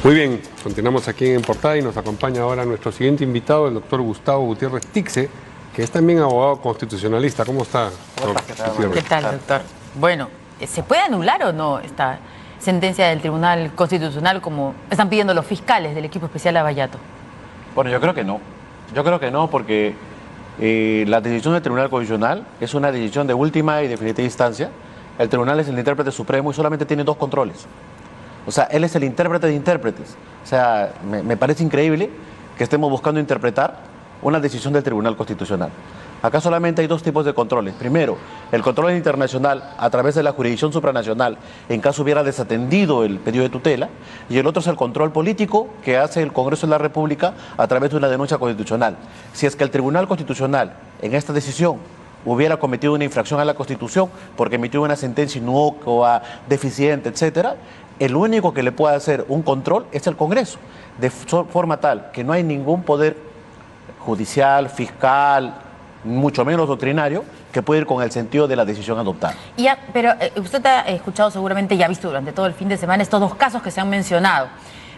Muy bien, continuamos aquí en Portada y nos acompaña ahora nuestro siguiente invitado, el doctor Gustavo Gutiérrez Tixe, que es también abogado constitucionalista. ¿Cómo está, doctor Gutiérrez? ¿Qué tal, doctor? Bueno, ¿se puede anular o no esta sentencia del Tribunal Constitucional como están pidiendo los fiscales del equipo especial Lavallato? Bueno, yo creo que no. Yo creo que no porque la decisión del Tribunal Constitucional es una decisión de última y definitiva instancia. El tribunal es el intérprete supremo y solamente tiene dos controles. O sea, él es el intérprete de intérpretes. O sea, me parece increíble que estemos buscando interpretar una decisión del Tribunal Constitucional. Acá solamente hay dos tipos de controles. Primero, el control internacional a través de la jurisdicción supranacional en caso hubiera desatendido el pedido de tutela, y el otro es el control político que hace el Congreso de la República a través de una denuncia constitucional. Si es que el Tribunal Constitucional en esta decisión hubiera cometido una infracción a la Constitución porque emitió una sentencia inocua, deficiente, etcétera, el único que le puede hacer un control es el Congreso, de forma tal que no hay ningún poder judicial, fiscal, mucho menos doctrinario, que puede ir con el sentido de la decisión adoptada. Pero usted ha escuchado seguramente y ha visto durante todo el fin de semana estos dos casos que se han mencionado.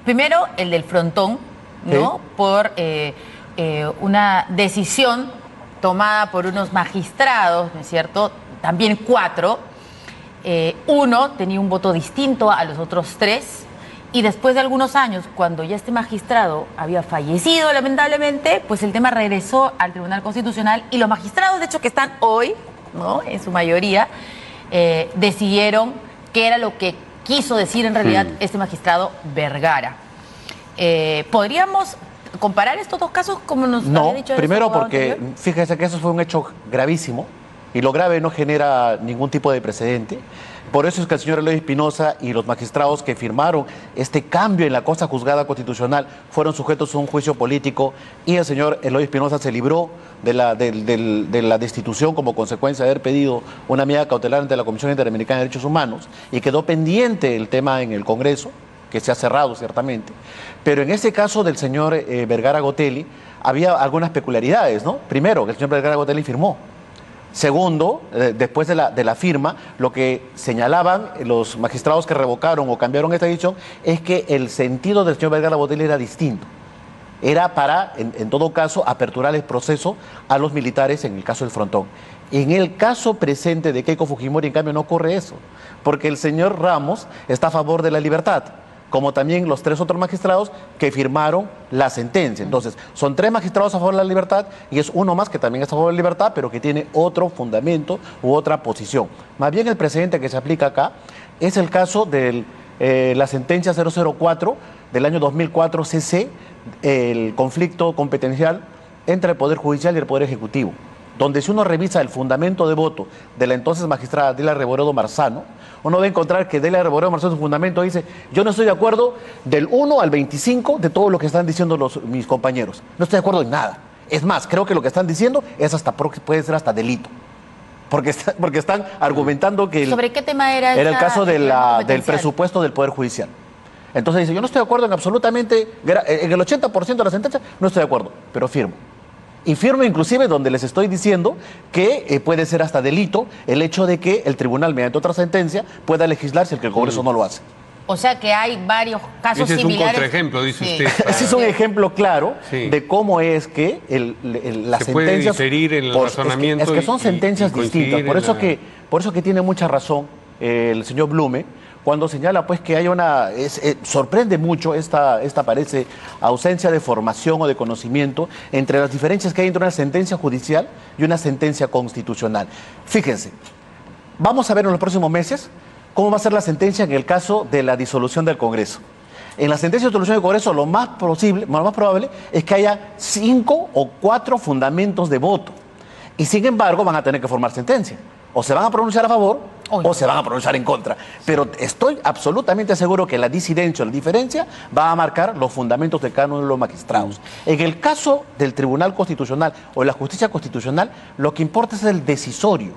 Primero, el del Frontón, ¿no? Sí. Por una decisión tomada por unos magistrados, ¿no es cierto? También 4. Uno tenía un voto distinto a los otros 3, y después de algunos años, cuando ya este magistrado había fallecido lamentablemente, pues el tema regresó al Tribunal Constitucional y los magistrados, de hecho, que están hoy, ¿no?, en su mayoría, decidieron qué era lo que quiso decir en realidad este magistrado Vergara. ¿Podríamos comparar estos dos casos como nos había dicho? No, primero porque fíjese que eso fue un hecho gravísimo. Y lo grave no genera ningún tipo de precedente. Por eso es que el señor Eloy Espinosa y los magistrados que firmaron este cambio en la cosa juzgada constitucional fueron sujetos a un juicio político, y el señor Eloy Espinosa se libró de la destitución como consecuencia de haber pedido una medida cautelar ante la Comisión Interamericana de Derechos Humanos, y quedó pendiente el tema en el Congreso, que se ha cerrado ciertamente. Pero en este caso del señor Vergara Gotelli había algunas peculiaridades, ¿no? Primero, que el señor Vergara Gotelli firmó. Segundo, después de la firma, lo que señalaban los magistrados que revocaron o cambiaron esta decisión es que el sentido del señor Vergara Gotelli era distinto. Era para, en todo caso, aperturar el proceso a los militares en el caso del Frontón. En el caso presente de Keiko Fujimori, en cambio, no ocurre eso, porque el señor Ramos está a favor de la libertad, como también los 3 otros magistrados que firmaron la sentencia. Entonces, son 3 magistrados a favor de la libertad y es uno más que también está a favor de la libertad, pero que tiene otro fundamento u otra posición. Más bien el precedente que se aplica acá es el caso de la sentencia 004 del año 2004 CC, el conflicto competencial entre el Poder Judicial y el Poder Ejecutivo, donde si uno revisa el fundamento de voto de la entonces magistrada Delia Reboredo Marzano, uno va a encontrar que Delia Reboredo Marzano en su fundamento dice: yo no estoy de acuerdo del 1 al 25 de todo lo que están diciendo mis compañeros. No estoy de acuerdo en nada. Es más, creo que lo que están diciendo es puede ser hasta delito. Porque están argumentando que... ¿Sobre qué tema era? Era el caso del presupuesto del Poder Judicial. Entonces dice: yo no estoy de acuerdo en absolutamente, en el 80% de la sentencia, no estoy de acuerdo, pero firmo. Y firmo inclusive donde les estoy diciendo que puede ser hasta delito el hecho de que el tribunal, mediante otra sentencia, pueda legislar si el Congreso no lo hace. O sea que hay varios casos similares. Ese es un contraejemplo, dice usted. Ese es un ejemplo claro de cómo es que las sentencias... puede diferir en el razonamiento. Es que son sentencias distintas. Por eso que tiene mucha razón el señor Blume cuando señala pues que hay sorprende mucho esta parece ausencia de formación o de conocimiento entre las diferencias que hay entre una sentencia judicial y una sentencia constitucional. Fíjense, vamos a ver en los próximos meses cómo va a ser la sentencia en el caso de la disolución del Congreso. En la sentencia de disolución del Congreso lo más probable es que haya 5 o 4 fundamentos de voto, y sin embargo van a tener que formar sentencia. O se van a pronunciar a favor o se van a pronunciar en contra. Pero estoy absolutamente seguro que la disidencia o la diferencia va a marcar los fundamentos de cada uno de los magistrados. En el caso del Tribunal Constitucional o de la Justicia Constitucional, lo que importa es el decisorio,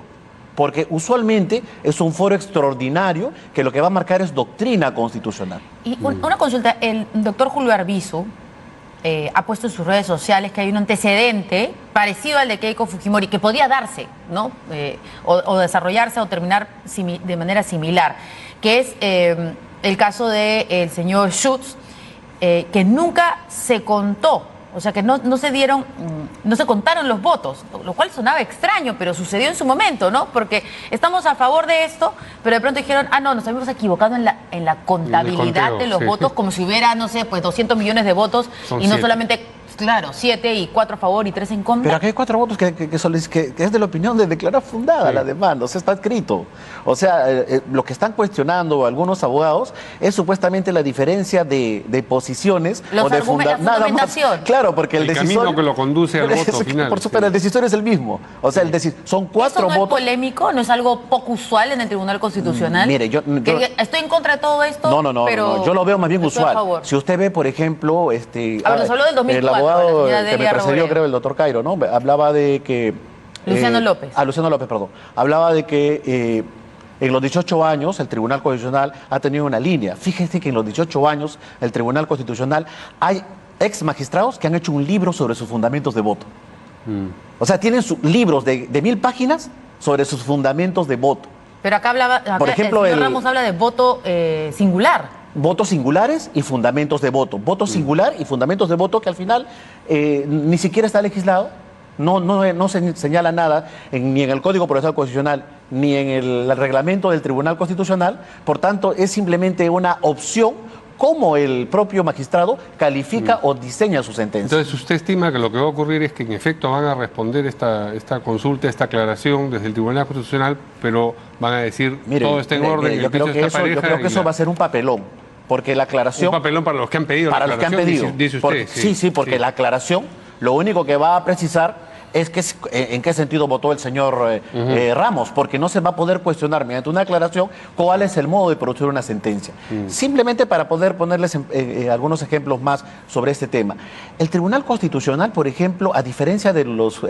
porque usualmente es un foro extraordinario que lo que va a marcar es doctrina constitucional. Y una consulta, el doctor Julio Arbizu ha puesto en sus redes sociales que hay un antecedente parecido al de Keiko Fujimori que podría darse, ¿no? O desarrollarse o terminar de manera similar, que es el caso del señor Schutz, que nunca se contó. O sea, que no se dieron, no se contaron los votos, lo cual sonaba extraño, pero sucedió en su momento, ¿no? Porque estamos a favor de esto, pero de pronto dijeron, no, nos habíamos equivocado en la contabilidad de los votos, como si hubiera, no sé, pues 200 millones de votos y no solamente, claro, 7 y 4 a favor y 3 en contra. Pero aquí hay 4 votos que es de la opinión de declarar fundada la demanda, o sea, está escrito. O sea, lo que están cuestionando algunos abogados es supuestamente la diferencia de posiciones o de fundamentación. Claro, porque el decisor... camino que lo conduce al voto final. Por supuesto, el decisor es el mismo. O sea, son 4 votos... ¿Eso no es polémico? ¿No es algo poco usual en el Tribunal Constitucional? Mire, yo estoy en contra de todo esto, no, yo lo veo más bien usual. Si usted ve, por ejemplo... nos habló del 2004. El abogado que me precedió, creo, el doctor Cairo, ¿no? Hablaba de que... Luciano López. Luciano López, perdón. Hablaba de que en los 18 años el Tribunal Constitucional ha tenido una línea. Fíjense que en los 18 años el Tribunal Constitucional hay ex magistrados que han hecho un libro sobre sus fundamentos de voto. O sea, tienen libros de 1000 páginas sobre sus fundamentos de voto. Pero acá por ejemplo, el señor Ramos habla de voto singular. Votos singulares y fundamentos de voto. Voto singular y fundamentos de voto que al final ni siquiera está legislado, no se señala nada ni en el Código Procesal Constitucional ni en el reglamento del Tribunal Constitucional. Por tanto, es simplemente una opción cómo el propio magistrado califica o diseña su sentencia. Entonces, ¿usted estima que lo que va a ocurrir es que en efecto van a responder esta consulta, esta aclaración desde el Tribunal Constitucional, pero van a decir todo está en orden? Yo creo que eso va a ser un papelón, porque la aclaración... Un papelón para los que han pedido para la aclaración, los que han pedido. Dice usted. Sí, porque la aclaración lo único que va a precisar es que en qué sentido votó el señor Ramos, porque no se va a poder cuestionar mediante una aclaración cuál es el modo de producir una sentencia. Simplemente para poder ponerles algunos ejemplos más sobre este tema. El Tribunal Constitucional, por ejemplo, a diferencia de los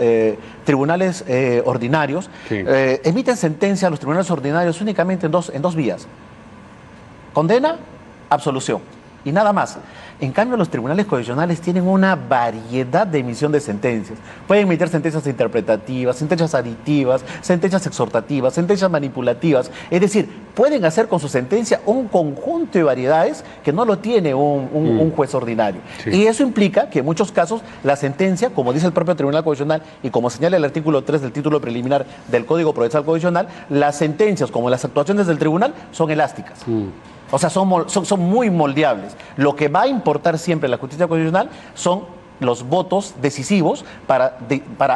tribunales ordinarios, emiten sentencia a los tribunales ordinarios únicamente en dos vías. Condena, absolución. Y nada más. En cambio, los tribunales constitucionales tienen una variedad de emisión de sentencias. Pueden emitir sentencias interpretativas, sentencias aditivas, sentencias exhortativas, sentencias manipulativas. Es decir, pueden hacer con su sentencia un conjunto de variedades que no lo tiene un juez ordinario. Sí. Y eso implica que en muchos casos la sentencia, como dice el propio Tribunal Constitucional y como señala el artículo 3 del título preliminar del Código Procesal Constitucional, las sentencias como las actuaciones del tribunal son elásticas. O sea, son muy moldeables. Lo que va a importar siempre en la justicia constitucional son los votos decisivos para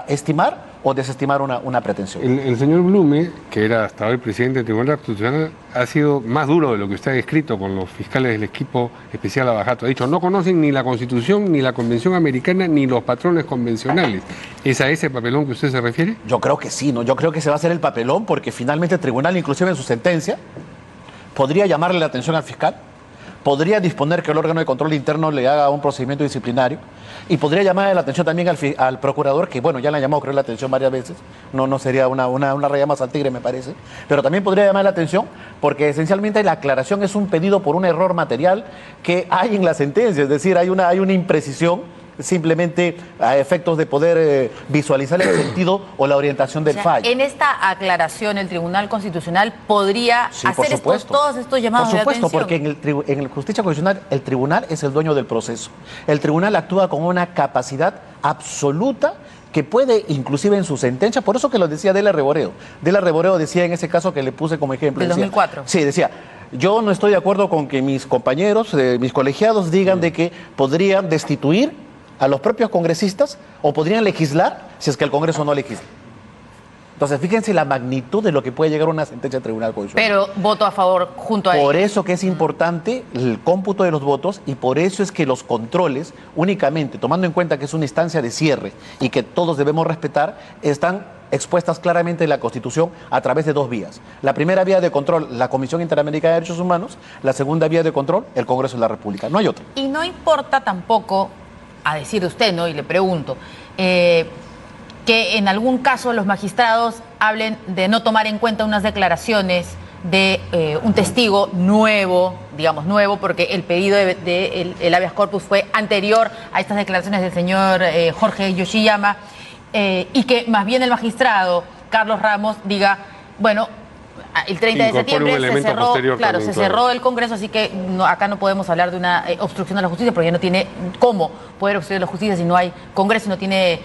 estimar o desestimar una pretensión. El señor Blume, que era hasta hoy presidente del Tribunal Constitucional, ha sido más duro de lo que usted ha escrito con los fiscales del equipo especial Abajato. Ha dicho, no conocen ni la Constitución, ni la Convención Americana, ni los patrones convencionales. ¿Es a ese papelón que usted se refiere? Yo creo que sí, ¿no? Yo creo que se va a hacer el papelón porque finalmente el tribunal, inclusive en su sentencia, podría llamarle la atención al fiscal, podría disponer que el órgano de control interno le haga un procedimiento disciplinario y podría llamarle la atención también al procurador, que bueno, ya le han llamado, creo, la atención varias veces, no sería una raya más al tigre, me parece, pero también podría llamar la atención porque esencialmente la aclaración es un pedido por un error material que hay en la sentencia, es decir, hay una imprecisión simplemente a efectos de poder visualizar el sentido o la orientación del fallo. En esta aclaración, el Tribunal Constitucional podría hacer todos estos llamados de atención. Por supuesto, porque en el Justicia Constitucional el tribunal es el dueño del proceso. El tribunal actúa con una capacidad absoluta que puede, inclusive en su sentencia, por eso que lo decía Dela Reboreo. Dela Reboreo decía en ese caso que le puse como ejemplo. Del 2004. Sí, decía, yo no estoy de acuerdo con que mis compañeros, mis colegiados digan de que podrían destituir a los propios congresistas o podrían legislar si es que el Congreso no legisla. Entonces, fíjense la magnitud de lo que puede llegar a una sentencia del Tribunal Constitucional. Pero voto a favor junto a Por ellos. eso que es importante el cómputo de los votos y por eso es que los controles, únicamente tomando en cuenta que es una instancia de cierre y que todos debemos respetar, están expuestas claramente en la Constitución a través de dos vías. La primera vía de control, la Comisión Interamericana de Derechos Humanos. La segunda vía de control, el Congreso de la República. No hay otra. Y no importa tampoco, a decir de usted, ¿no? Y le pregunto, que en algún caso los magistrados hablen de no tomar en cuenta unas declaraciones de un testigo nuevo, digamos nuevo, porque el pedido el habeas corpus fue anterior a estas declaraciones del señor Jorge Yoshiyama, y que más bien el magistrado Carlos Ramos diga, bueno, el 30 de Incorpora un septiembre se elemento cerró, posterior claro, también, se claro. cerró el Congreso, así que acá no podemos hablar de una obstrucción a la justicia porque ya no tiene cómo poder obstruir la justicia si no hay Congreso y no tiene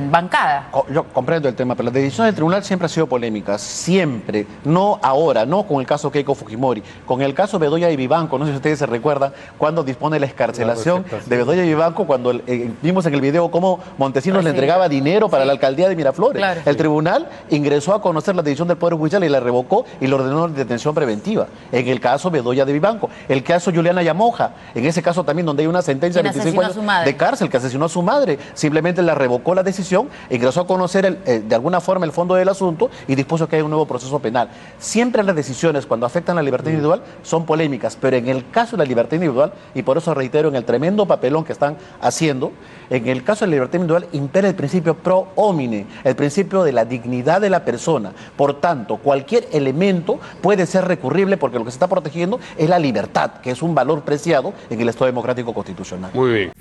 bancada. Yo comprendo el tema, pero las decisiones del tribunal siempre han sido polémicas, siempre, no ahora, no con el caso Keiko Fujimori, con el caso Bedoya y Vivanco, no sé si ustedes se recuerdan, cuando dispone la excarcelación de Bedoya y Vivanco, cuando vimos en el video cómo Montesinos le entregaba dinero para la alcaldía de Miraflores. Claro. El tribunal ingresó a conocer la decisión del Poder Judicial y la revocó y le ordenó detención preventiva. En el caso Bedoya de Vivanco, el caso Juliana Yamoja, en ese caso también donde hay una sentencia de 25 años de cárcel que asesinó a su madre, simplemente la revocó la decisión, ingresó a conocer de alguna forma el fondo del asunto y dispuso que haya un nuevo proceso penal. Siempre las decisiones cuando afectan la libertad individual son polémicas, pero en el caso de la libertad individual, y por eso reitero en el tremendo papelón que están haciendo, en el caso de la libertad individual impera el principio pro homine, el principio de la dignidad de la persona. Por tanto, cualquier elemento puede ser recurrible porque lo que se está protegiendo es la libertad, que es un valor preciado en el Estado democrático constitucional. Muy bien.